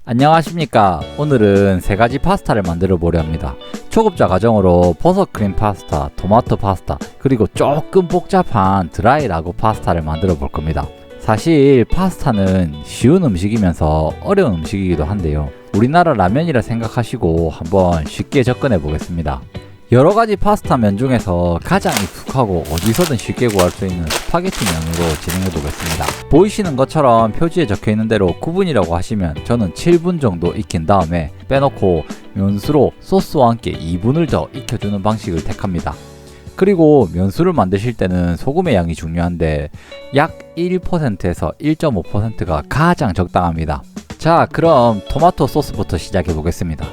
안녕하십니까. 오늘은 세 가지 파스타를 만들어 보려 합니다. 초급자 가정으로 버섯 크림 파스타, 토마토 파스타, 그리고 조금 복잡한 드라이 라구 파스타를 만들어 볼 겁니다. 사실 파스타는 쉬운 음식이면서 어려운 음식이기도 한데요. 우리나라 라면이라 생각하시고 한번 쉽게 접근해 보겠습니다. 여러가지 파스타 면 중에서 가장 익숙하고 어디서든 쉽게 구할 수 있는 스파게티 면으로 진행해 보겠습니다. 보이시는 것처럼 표지에 적혀 있는 대로 9분이라고 하시면 저는 7분 정도 익힌 다음에 빼놓고 면수로 소스와 함께 2분을 더 익혀주는 방식을 택합니다. 그리고 면수를 만드실 때는 소금의 양이 중요한데 약 1%에서 1.5%가 가장 적당합니다. 자, 그럼 토마토 소스부터 시작해 보겠습니다.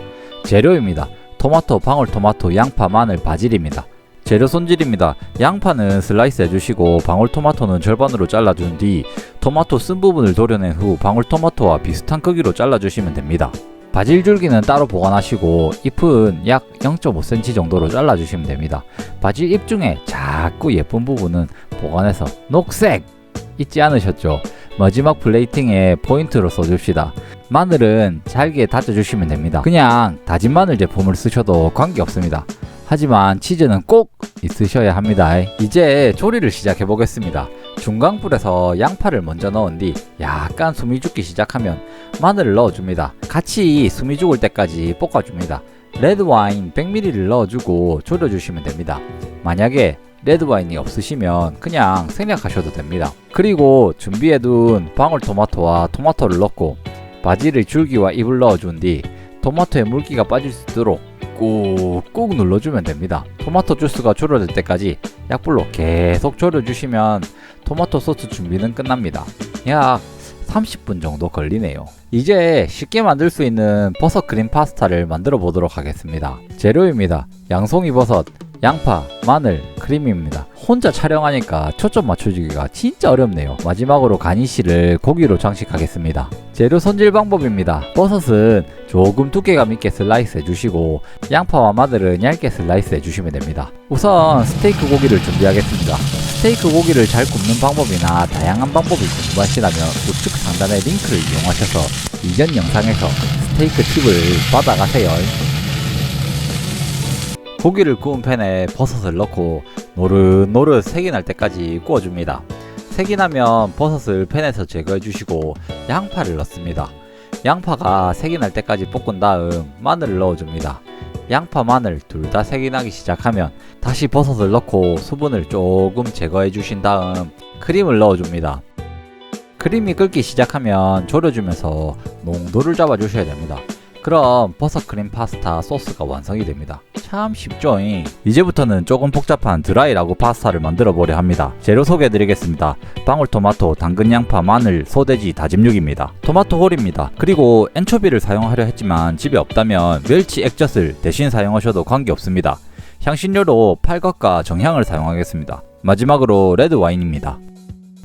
재료입니다. 토마토, 방울토마토, 양파, 마늘, 바질입니다. 재료 손질입니다. 양파는 슬라이스 해주시고 방울토마토는 절반으로 잘라준 뒤 토마토 쓴 부분을 도려낸 후 방울토마토와 비슷한 크기로 잘라주시면 됩니다. 바질 줄기는 따로 보관하시고 잎은 약 0.5cm 정도로 잘라주시면 됩니다. 바질 잎 중에 작고 예쁜 부분은 보관해서 녹색! 잊지 않으셨죠? 마지막 플레이팅에 포인트로 써줍시다. 마늘은 잘게 다져주시면 됩니다. 그냥 다진 마늘 제품을 쓰셔도 관계없습니다. 하지만 치즈는 꼭 있으셔야 합니다. 이제 조리를 시작해 보겠습니다. 중강불에서 양파를 먼저 넣은 뒤 약간 숨이 죽기 시작하면 마늘을 넣어줍니다. 같이 숨이 죽을 때까지 볶아줍니다. 레드와인 100ml를 넣어주고 졸여주시면 됩니다. 만약에 레드와인이 없으시면 그냥 생략하셔도 됩니다. 그리고 준비해둔 방울토마토와 토마토를 넣고 바질의 줄기와 잎을 넣어준 뒤 토마토의 물기가 빠질 수 있도록 꾹꾹 눌러주면 됩니다. 토마토 주스가 졸여질 때까지 약불로 계속 졸여주시면 토마토 소스 준비는 끝납니다. 약 30분 정도 걸리네요. 이제 쉽게 만들 수 있는 버섯 크림 파스타를 만들어 보도록 하겠습니다. 재료입니다. 양송이 버섯, 양파, 마늘, 크림입니다. 혼자 촬영하니까 초점 맞춰주기가 진짜 어렵네요. 마지막으로 가니쉬를 고기로 장식하겠습니다. 재료 손질 방법입니다. 버섯은 조금 두께감 있게 슬라이스 해주시고 양파와 마늘은 얇게 슬라이스 해주시면 됩니다. 우선 스테이크 고기를 준비하겠습니다. 스테이크 고기를 잘 굽는 방법이나 다양한 방법이 궁금하시다면 우측 상단의 링크를 이용하셔서 이전 영상에서 스테이크 팁을 받아가세요. 고기를 구운 팬에 버섯을 넣고 노릇노릇 색이 날 때까지 구워줍니다. 색이 나면 버섯을 팬에서 제거해 주시고 양파를 넣습니다. 양파가 색이 날 때까지 볶은 다음 마늘을 넣어줍니다. 양파, 마늘 둘 다 색이 나기 시작하면 다시 버섯을 넣고 수분을 조금 제거해 주신 다음 크림을 넣어줍니다. 크림이 끓기 시작하면 졸여주면서 농도를 잡아 주셔야 됩니다. 그럼 버섯 크림 파스타 소스가 완성이 됩니다. 참 쉽죠? 이제부터는 조금 복잡한 드라이 라구 파스타를 만들어 보려 합니다. 재료 소개해 드리겠습니다. 방울토마토, 당근, 양파, 마늘, 소돼지, 다짐육입니다. 토마토 홀입니다. 그리고 엔초비를 사용하려 했지만 집에 없다면 멸치 액젓을 대신 사용하셔도 관계없습니다. 향신료로 팔각과 정향을 사용하겠습니다. 마지막으로 레드와인입니다.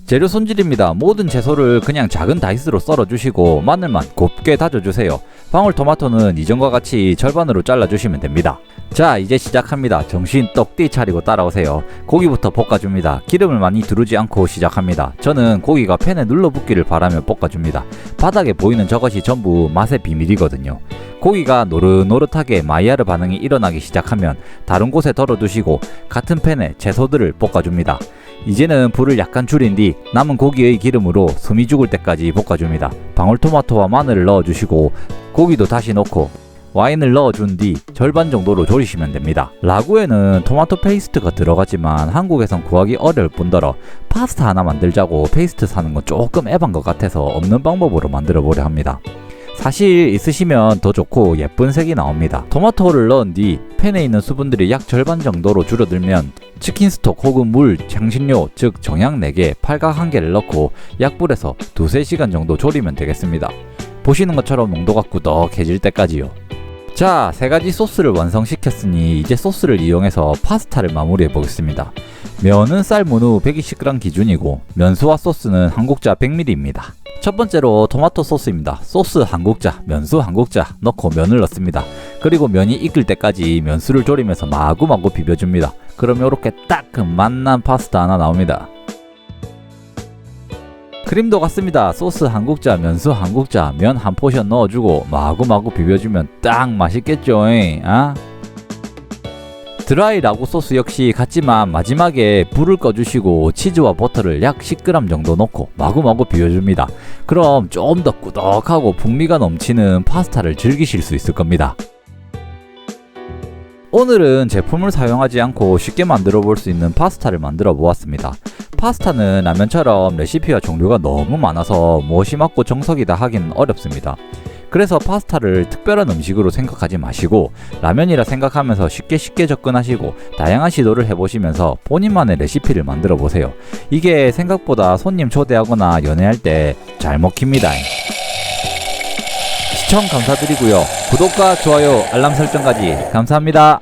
재료 손질입니다. 모든 채소를 그냥 작은 다이스로 썰어주시고 마늘만 곱게 다져주세요. 방울토마토는 이전과 같이 절반으로 잘라주시면 됩니다. 자, 이제 시작합니다. 정신 똑띠 차리고 따라오세요. 고기부터 볶아줍니다. 기름을 많이 두르지 않고 시작합니다. 저는 고기가 팬에 눌러붙기를 바라며 볶아줍니다. 바닥에 보이는 저것이 전부 맛의 비밀이거든요. 고기가 노릇노릇하게 마이야르 반응이 일어나기 시작하면 다른 곳에 덜어두시고 같은 팬에 채소들을 볶아줍니다. 이제는 불을 약간 줄인 뒤 남은 고기의 기름으로 숨이 죽을 때까지 볶아줍니다. 방울토마토와 마늘을 넣어주시고 고기도 다시 넣고 와인을 넣어준 뒤 절반 정도로 졸이시면 됩니다. 라구에는 토마토 페이스트가 들어가지만 한국에선 구하기 어려울 뿐더러 파스타 하나 만들자고 페이스트 사는 건 조금 애반 것 같아서 없는 방법으로 만들어 보려 합니다. 사실 있으시면 더 좋고 예쁜 색이 나옵니다. 토마토를 넣은 뒤 팬에 있는 수분들이 약 절반 정도로 줄어들면 치킨 스톡 혹은 물, 향신료 즉 정향 4개, 팔각 1개를 넣고 약불에서 2-3시간 정도 졸이면 되겠습니다. 보시는 것처럼 농도가 꾸덕해질 때까지요. 자, 3가지 소스를 완성시켰으니 이제 소스를 이용해서 파스타를 마무리해 보겠습니다. 면은 삶은 후 120g 기준이고 면수와 소스는 한 국자 100ml입니다. 첫 번째로 토마토 소스입니다. 소스 한 국자, 면수 한 국자 넣고 면을 넣습니다. 그리고 면이 익을 때까지 면수를 졸이면서 마구마구 비벼줍니다. 그럼 이렇게 딱 그 맛난 파스타 하나 나옵니다. 크림도 같습니다. 소스 한 국자, 면수 한 국자, 면 한 포션 넣어주고 마구마구 비벼주면 딱 맛있겠죠. 아? 드라이 라구 소스 역시 같지만 마지막에 불을 꺼주시고 치즈와 버터를 약 10g 정도 넣고 마구마구 비벼줍니다. 그럼 좀 더 꾸덕하고 풍미가 넘치는 파스타를 즐기실 수 있을 겁니다. 오늘은 제품을 사용하지 않고 쉽게 만들어 볼 수 있는 파스타를 만들어 보았습니다. 파스타는 라면처럼 레시피와 종류가 너무 많아서 무엇이 맞고 정석이다 하기는 어렵습니다. 그래서 파스타를 특별한 음식으로 생각하지 마시고 라면이라 생각하면서 쉽게 접근하시고 다양한 시도를 해보시면서 본인만의 레시피를 만들어 보세요. 이게 생각보다 손님 초대하거나 연애할 때 잘 먹힙니다. 시청 감사드리고요. 구독과 좋아요, 알람 설정까지 감사합니다.